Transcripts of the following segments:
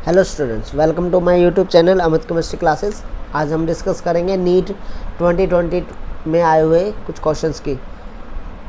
Hello students, welcome to my YouTube channel Amit chemistry classes. आज हम discuss करेंगे NEET 2020 में आए हुए कुछ क्वेश्चंस की।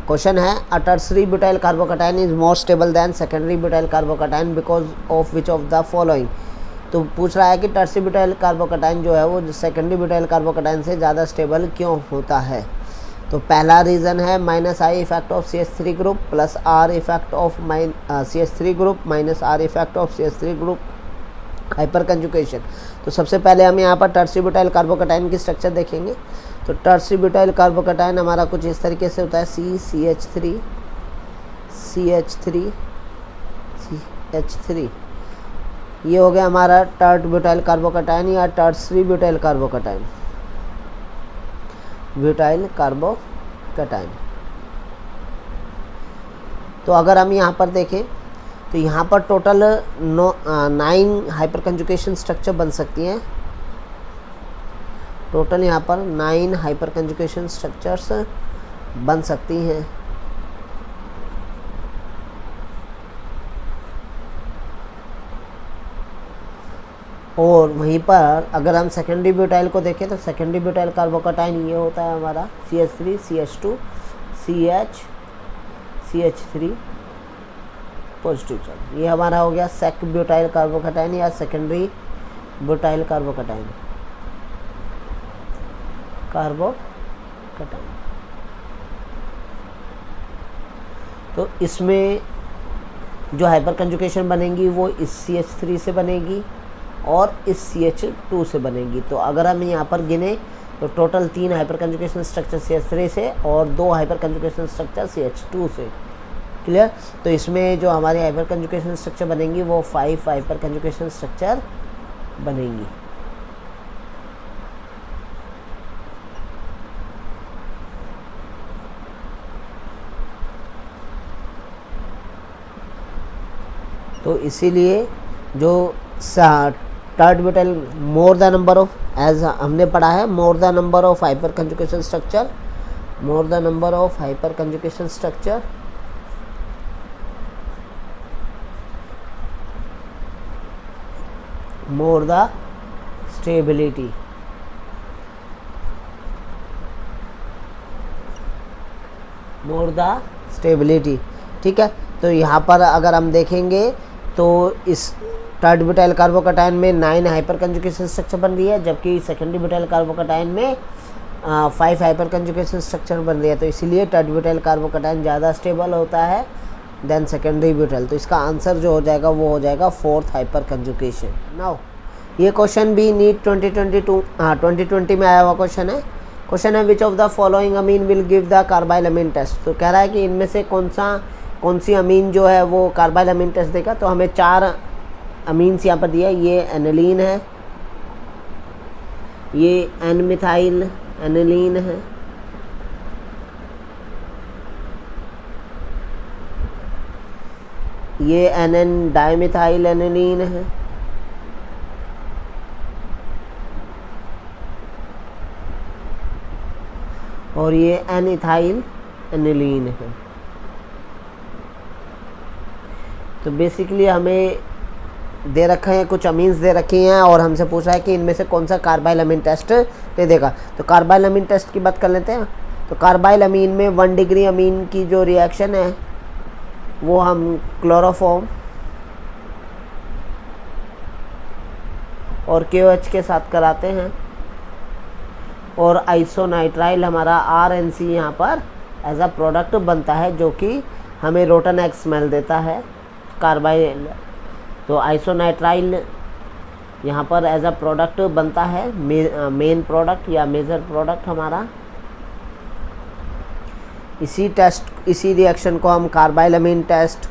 क्वेश्चन है a tertiary butyl carbocation is more stable than secondary butyl carbocation because of which of the following. तो पूछ रहा है कि टर्सरी ब्यूटाइल कार्बोकैटायन जो है वो सेकेंडरी ब्यूटाइल कार्बोकैटायन से ज़्यादा स्टेबल क्यों होता है। तो पहला रीज़न है -I effect of CH3 group plus R effect of CH3 group minus R effect of CH3 group hyper conjugation. तो सबसे पहले हम यहाँ पर टर्सरी ब्यूटाइल कार्बोकैटायन की स्ट्रक्चर देखेंगे। तो टर्सरी ब्यूटाइल कार्बोकैटायन हमारा कुछ इस तरीके से होता है CH3 CH3 ये हो गया हमारा टर्ट ब्यूटाइल कार्बोकैटायन या टर्सरी ब्यूटाइल कार्बोकैटायन तो अगर हम यहाँ पर देखें तो यहाँ पर टोटल 9 हाइपर कंजुकेशन स्ट्रक्चर बन सकती हैं। टोटल यहाँ पर 9 हाइपर कंजुकेशन स्ट्रक्चर्स बन सकती हैं। और वहीं पर अगर हम सेकेंडरी ब्यूटाइल को देखें तो सेकेंडरी ब्यूटाइल कार्बोकैटायन ये होता है हमारा CH3 CH2 CH3 positive charge. ये हमारा हो गया सेक ब्यूटाइल कार्बोकैटायन या सेकेंडरी ब्यूटाइल कार्बोकैटायन। तो इसमें जो हाइपर कंजुकेशन बनेगी वो इस CH3 से बनेगी और इस CH2 से बनेगी। तो अगर हम यहाँ पर गिने तो total 3 hyper conjugation structure CH3 से और 2 हाइपर कंजुकेशन स्ट्रक्चर CH2 से। क्लियर। तो इसमें जो हमारी हाइपर कंजुकेशन स्ट्रक्चर बनेंगी वो 5 हाइपर कंजुकेशन स्ट्रक्चर बनेंगी। तो इसीलिए जो tert butyl more the number of as हमने पढ़ा है more the number of hyperconjugation structure more the stability. ठीक है। तो यहाँ पर अगर हम देखेंगे तो इस टर्ट ब्यूटाइल कार्बोकैटायन में 9 हाइपर कंजुकेशन स्ट्रक्चर बन रही है, जबकि सेकेंडरी ब्यूटाइल कार्बोकैटायन में 5 हाइपर कंजुकेशन स्ट्रक्चर बन रही है। तो इसीलिए टर्ट ब्यूटाइल कार्बोकैटायन ज़्यादा स्टेबल होता है देन सेकेंडरी ब्यूटाइल। तो इसका आंसर जो हो जाएगा वो हो जाएगा 4th हाइपर कंजुकेशन। नाउ ये क्वेश्चन भी नीट 2020 में आया हुआ क्वेश्चन है। क्वेश्चन है which of the following amine will give the carbylamine test. तो कह रहा है कि इनमें से कौन सी अमीन जो है वो कार्बाइल अमीन टेस्ट देगा। तो हमें 4 अमीन्स यहाँ पर दिया है। ये एनिलीन है, ये एन मिथाइल एनिलीन है, ये NN डाइमिथाइल एनिलीन है, और ये N इथाइल एनिलीन है। तो बेसिकली हमें दे रखे हैं, कुछ अमीन्स दे रखी हैं और हमसे पूछा है कि इनमें से कौन सा कार्बाइल अमीन टेस्ट दे देगा। तो कार्बाइल अमीन टेस्ट की बात कर लेते हैं। तो कार्बाइल अमीन में 1 डिग्री अमीन की जो रिएक्शन है वो हम क्लोरोफॉर्म और KOH के साथ कराते हैं और आइसोनाइट्राइल हमारा RNC यहाँ पर एज अ प्रोडक्ट बनता है जो कि हमें रोटन एक्स स्मेल देता है कार्बाइल। तो आइसोनाइट्राइल यहाँ पर एज अ प्रोडक्ट बनता है, मेन प्रोडक्ट या मेजर प्रोडक्ट हमारा। इसी रिएक्शन को हम कार्बाइल अमीन टेस्ट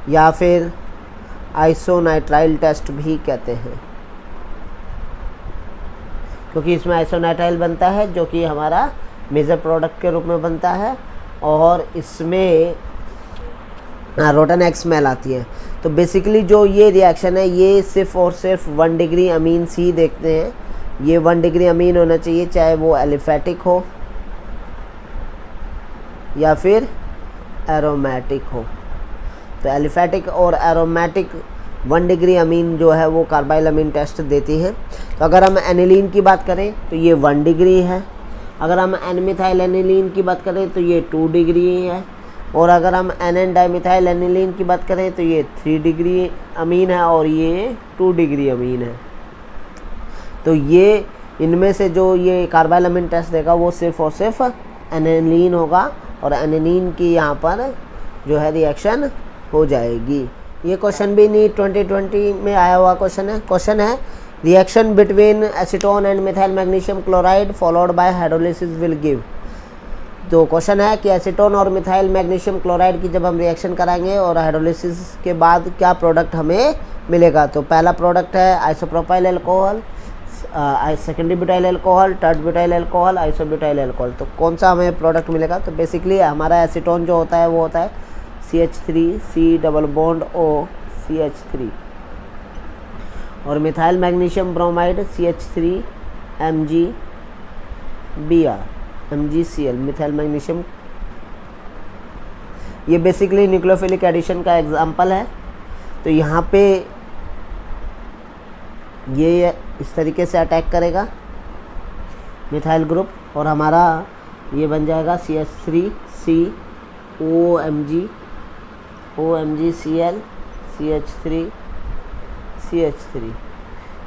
या फिर आइसोनाइट्राइल टेस्ट भी कहते हैं, क्योंकि इसमें आइसोनाइट्राइल बनता है जो कि हमारा मेजर प्रोडक्ट के रूप में बनता है और इसमें रोटन एक्स स्मेल आती है। तो बेसिकली जो ये रिएक्शन है ये सिर्फ और सिर्फ 1 डिग्री अमीन ही देखते हैं। ये 1 डिग्री अमीन होना चाहिए, चाहे वो एलिफेटिक हो या फिर एरोमेटिक हो। तो एलिफेटिक और एरोमेटिक 1 डिग्री अमीन जो है वो कार्बाइल अमीन टेस्ट देती है। तो अगर हम एनिलीन की बात करें तो ये 1 डिग्री है, अगर हम एन मिथाइल एनिलीन की बात करें तो ये 2 डिग्री है, और अगर हम एन डाइमिथाइल एनिलीन की बात करें तो ये 3 डिग्री अमीन है और ये 2 डिग्री अमीन है। तो ये इनमें से जो ये कार्बाइल अमीन टेस्ट देगा वो सिर्फ और सिर्फ एनिलीन होगा, और एनिलीन की यहाँ पर जो है रिएक्शन हो जाएगी। ये क्वेश्चन भी नीट 2020 में आया हुआ क्वेश्चन है reaction between acetone and methyl magnesium chloride followed by hydrolysis will give. तो क्वेश्चन है कि एसीटोन और मिथाइल मैग्नीशियम क्लोराइड की जब हम रिएक्शन कराएंगे और हाइड्रोलिसिस के बाद क्या प्रोडक्ट हमें मिलेगा। तो पहला प्रोडक्ट है isopropyl alcohol, secondary butyl alcohol, third butyl alcohol, isobutyl alcohol. तो कौन सा हमें प्रोडक्ट मिलेगा। तो बेसिकली हमारा एसीटोन जो होता है वो होता है CH3C double bond O CH3, और methyl magnesium bromide CH3MgBr MgCl methyl magnesium. ये बेसिकली न्यूक्लियोफिलिक एडिशन का एग्जांपल है। तो यहाँ पे ये इस तरीके से अटैक करेगा मिथाइल ग्रुप, और हमारा ये बन जाएगा CH3C OMgCl CH3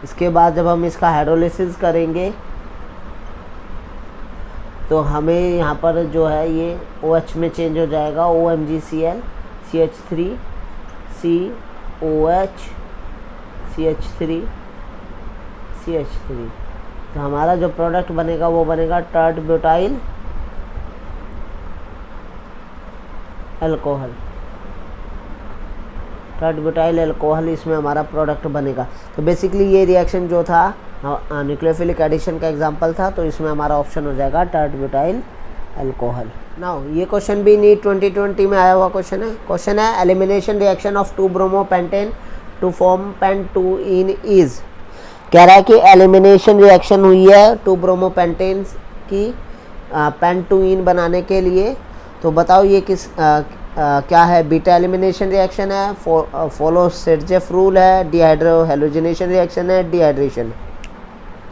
इसके बाद जब हम इसका हाइड्रोलिसिस करेंगे तो हमें यहाँ पर जो है ये OH में चेंज हो जाएगा, OMgCl CH3COH CH3 तो हमारा जो प्रोडक्ट बनेगा वो बनेगा टर्ड ब्यूटाइल अल्कोहल, इसमें हमारा प्रोडक्ट बनेगा। तो बेसिकली ये रिएक्शन जो था न्यूक्लियोफिलिक एडिशन का एग्जांपल था, तो इसमें हमारा ऑप्शन हो जाएगा टर्ड ब्यूटाइल अल्कोहल। नाउ ये क्वेश्चन भी नीट 2020 में आया हुआ क्वेश्चन है elimination reaction of 2 bromopentane to form pent two ene is. कह रहा है कि एलिमिनेशन रिएक्शन हुई है 2 ब्रोमोपेंटेन्स की पेंट-2-इन बनाने के लिए। तो बताओ ये किस क्या है। बीटा एलिमिनेशन रिएक्शन है, फॉलो सेरजेफ रूल है, डिहाइड्रो हेलोजिनेशन रिएक्शन है, डिहाइड्रेशन।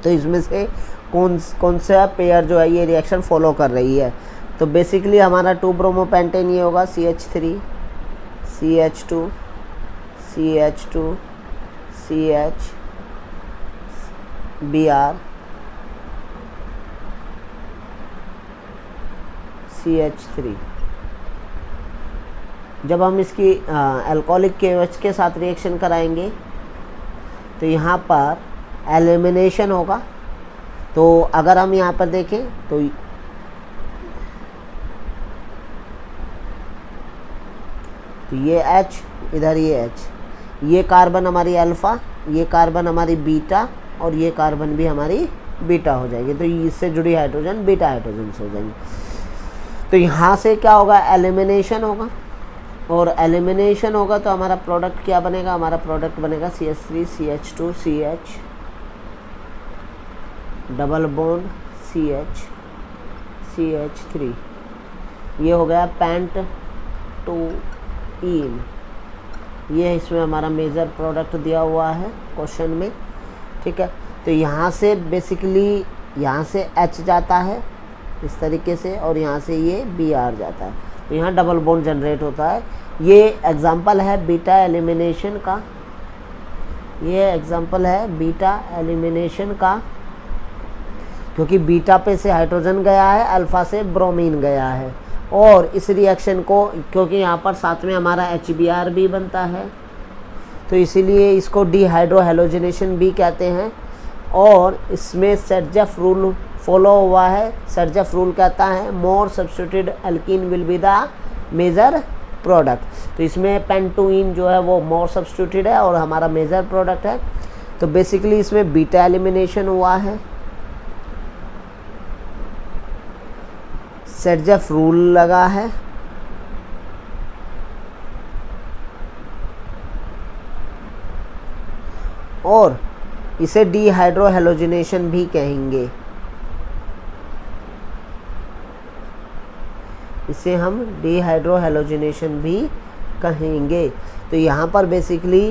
तो इसमें से कौन सा पेयर जो है ये रिएक्शन फॉलो कर रही है। तो बेसिकली हमारा 2 ब्रोमोपेंटेन ये होगा CH3 CH2 CH2 CH Br CH3। जब हम इसकी अल्कोहलिक KOH के साथ रिएक्शन कराएंगे तो यहाँ पर एलिमिनेशन होगा। तो अगर हम यहाँ पर देखें तो ये H, इधर ये H, ये कार्बन हमारी अल्फ़ा, ये कार्बन हमारी बीटा, और ये कार्बन भी हमारी बीटा हो जाएगी। तो इससे जुड़ी हाइड्रोजन बीटा हाइड्रोजन हो जाएंगी। तो यहाँ से क्या होगा, एलिमिनेशन होगा, और एलिमिनेशन होगा तो हमारा प्रोडक्ट क्या बनेगा, हमारा प्रोडक्ट बनेगा CH3 CH2 CH double bond CH CH3। ये हो गया पेंट-2-इन। ये इसमें हमारा मेजर प्रोडक्ट दिया हुआ है क्वेश्चन में, ठीक है। तो यहाँ से बेसिकली यहाँ से H जाता है इस तरीके से, और यहाँ से ये Br जाता है, तो यहाँ डबल बॉन्ड जनरेट होता है। ये एग्जांपल है बीटा एलिमिनेशन का, ये एग्जांपल है बीटा एलिमिनेशन का, क्योंकि बीटा पे से हाइड्रोजन गया है, अल्फ़ा से ब्रोमीन गया है। और इस रिएक्शन को क्योंकि यहाँ पर साथ में हमारा HBr भी बनता है, तो इसीलिए इसको डिहाइड्रो हेलोजिनेशन भी कहते हैं। और इसमें सर्जेफ रूल फॉलो हुआ है। सर्जेफ रूल कहता है more substituted alkene will be the major product. तो इसमें पेंट-2-इन जो है वो मोर सब्स्टिट्यूटेड है और हमारा मेजर प्रोडक्ट है। तो बेसिकली इसमें बीटा एलिमिनेशन हुआ है, सर्जेफ रूल लगा है, और इसे डिहाइड्रो हेलोजिनेशन भी कहेंगे। इसे हम डिहाइड्रो हेलोजिनेशन भी कहेंगे। तो यहाँ पर बेसिकली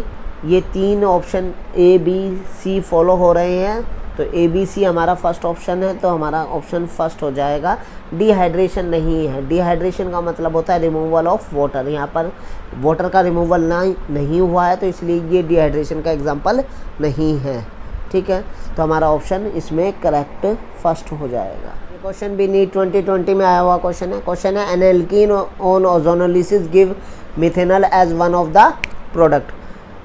ये 3 option A B C follow हो रहे हैं। तो ए बी सी हमारा फर्स्ट ऑप्शन है, तो हमारा ऑप्शन फर्स्ट हो जाएगा। डिहाइड्रेशन नहीं है। डिहाइड्रेशन का मतलब होता है रिमूवल ऑफ वाटर। यहाँ पर वाटर का रिमूवल नहीं हुआ है, तो इसलिए ये डिहाइड्रेशन का एग्जाम्पल नहीं है। ठीक है, तो हमारा ऑप्शन इसमें करेक्ट फर्स्ट हो जाएगा। ये क्वेश्चन भी नीट 2020 में आया हुआ क्वेश्चन है। क्वेश्चन है an alkene on ozonolysis give methanol as one of the product.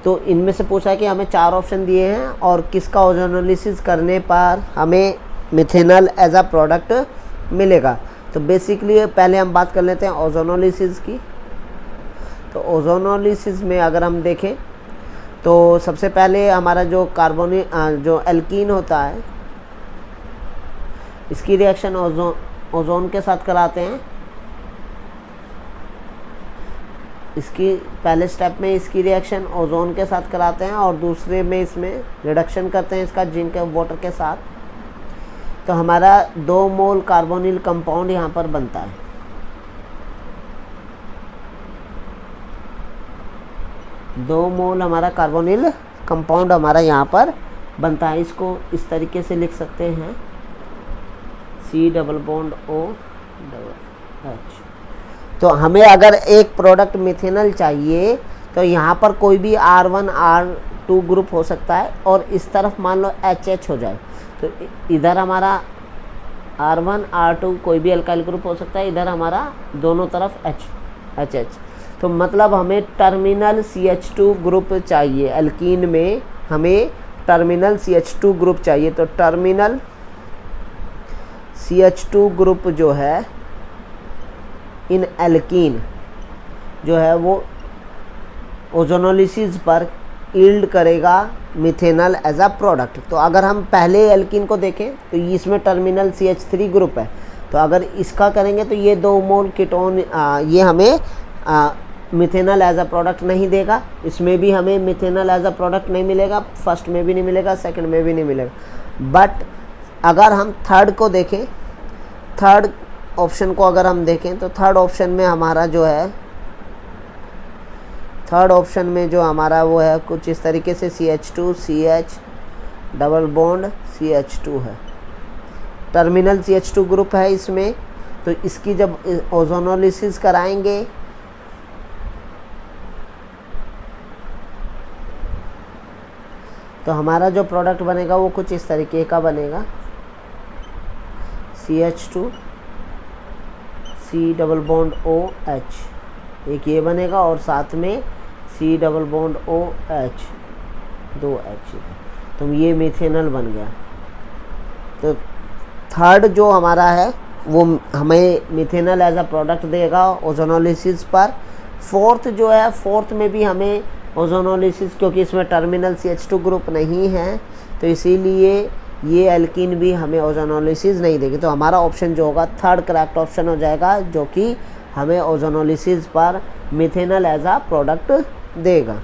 तो इनमें से पूछा है कि हमें 4 ऑप्शन दिए हैं और किसका ओजोनोलिसिस करने पर हमें मिथेनॉल एज अ प्रोडक्ट मिलेगा। तो बेसिकली पहले हम बात कर लेते हैं ओजोनोलिसिस की। तो ओजोनोलिसिस में अगर हम देखें तो सबसे पहले हमारा जो जो एल्कीन होता है, इसकी रिएक्शन ओजोन के साथ कराते हैं। इसकी पहले स्टेप में इसकी रिएक्शन ओजोन के साथ कराते हैं और दूसरे में इसमें रिडक्शन करते हैं इसका जिंक वाटर के साथ। तो हमारा 2 मोल कार्बोनिल कंपाउंड यहाँ पर बनता है। दो मोल हमारा कार्बोनिल कंपाउंड हमारा यहाँ पर बनता है। इसको इस तरीके से लिख सकते हैं C double bond O double H। तो हमें अगर एक प्रोडक्ट मिथेनॉल चाहिए तो यहाँ पर कोई भी R1 R2 ग्रुप हो सकता है और इस तरफ मान लो HH हो जाए। तो इधर हमारा R1 R2 कोई भी अल्काइल ग्रुप हो सकता है, इधर हमारा दोनों तरफ HH। तो मतलब हमें टर्मिनल CH2 ग्रुप चाहिए। एल्कीन में हमें टर्मिनल CH2 ग्रुप चाहिए। तो टर्मिनल CH2 ग्रुप जो है इन एल्कीन जो है वो ओजोनोलिसिस पर यील्ड करेगा मिथेनॉल एज अ प्रोडक्ट। तो अगर हम पहले एल्कीन को देखें तो इसमें टर्मिनल CH3 ग्रुप है। तो अगर इसका करेंगे तो ये 2 मोल कीटोन ये हमें मिथेनॉल एज अ प्रोडक्ट नहीं देगा। इसमें भी हमें मिथेनॉल एज अ प्रोडक्ट नहीं मिलेगा, फर्स्ट में भी नहीं मिलेगा, सेकंड में भी नहीं मिलेगा। बट अगर हम थर्ड को देखें, थर्ड ऑप्शन को अगर हम देखें तो थर्ड ऑप्शन में हमारा जो है, थर्ड ऑप्शन में जो हमारा वो है कुछ इस तरीके से CH2 CH double bond CH2 है। टर्मिनल CH2 ग्रुप है इसमें। तो इसकी जब ओजोनोलिसिस कराएंगे तो हमारा जो प्रोडक्ट बनेगा वो कुछ इस तरीके का बनेगा। CH2 C double bond OH, एक ये बनेगा और साथ में C double bond OH 2H। तो ये मिथेनॉल बन गया। तो थर्ड जो हमारा है वो हमें मिथेनॉल एज अ प्रोडक्ट देगा ओजोनोलिसिस पर। फोर्थ जो है, फोर्थ में भी हमें ओजोनोलिसिस, क्योंकि इसमें टर्मिनल CH2 ग्रुप नहीं है तो इसीलिए ये एल्कीन भी हमें ओजोनोलिसिस नहीं देगी। तो हमारा ऑप्शन जो होगा थर्ड करेक्ट ऑप्शन हो जाएगा, जो कि हमें ओजोनोलिसिस पर मिथेनॉल एज अ प्रोडक्ट देगा।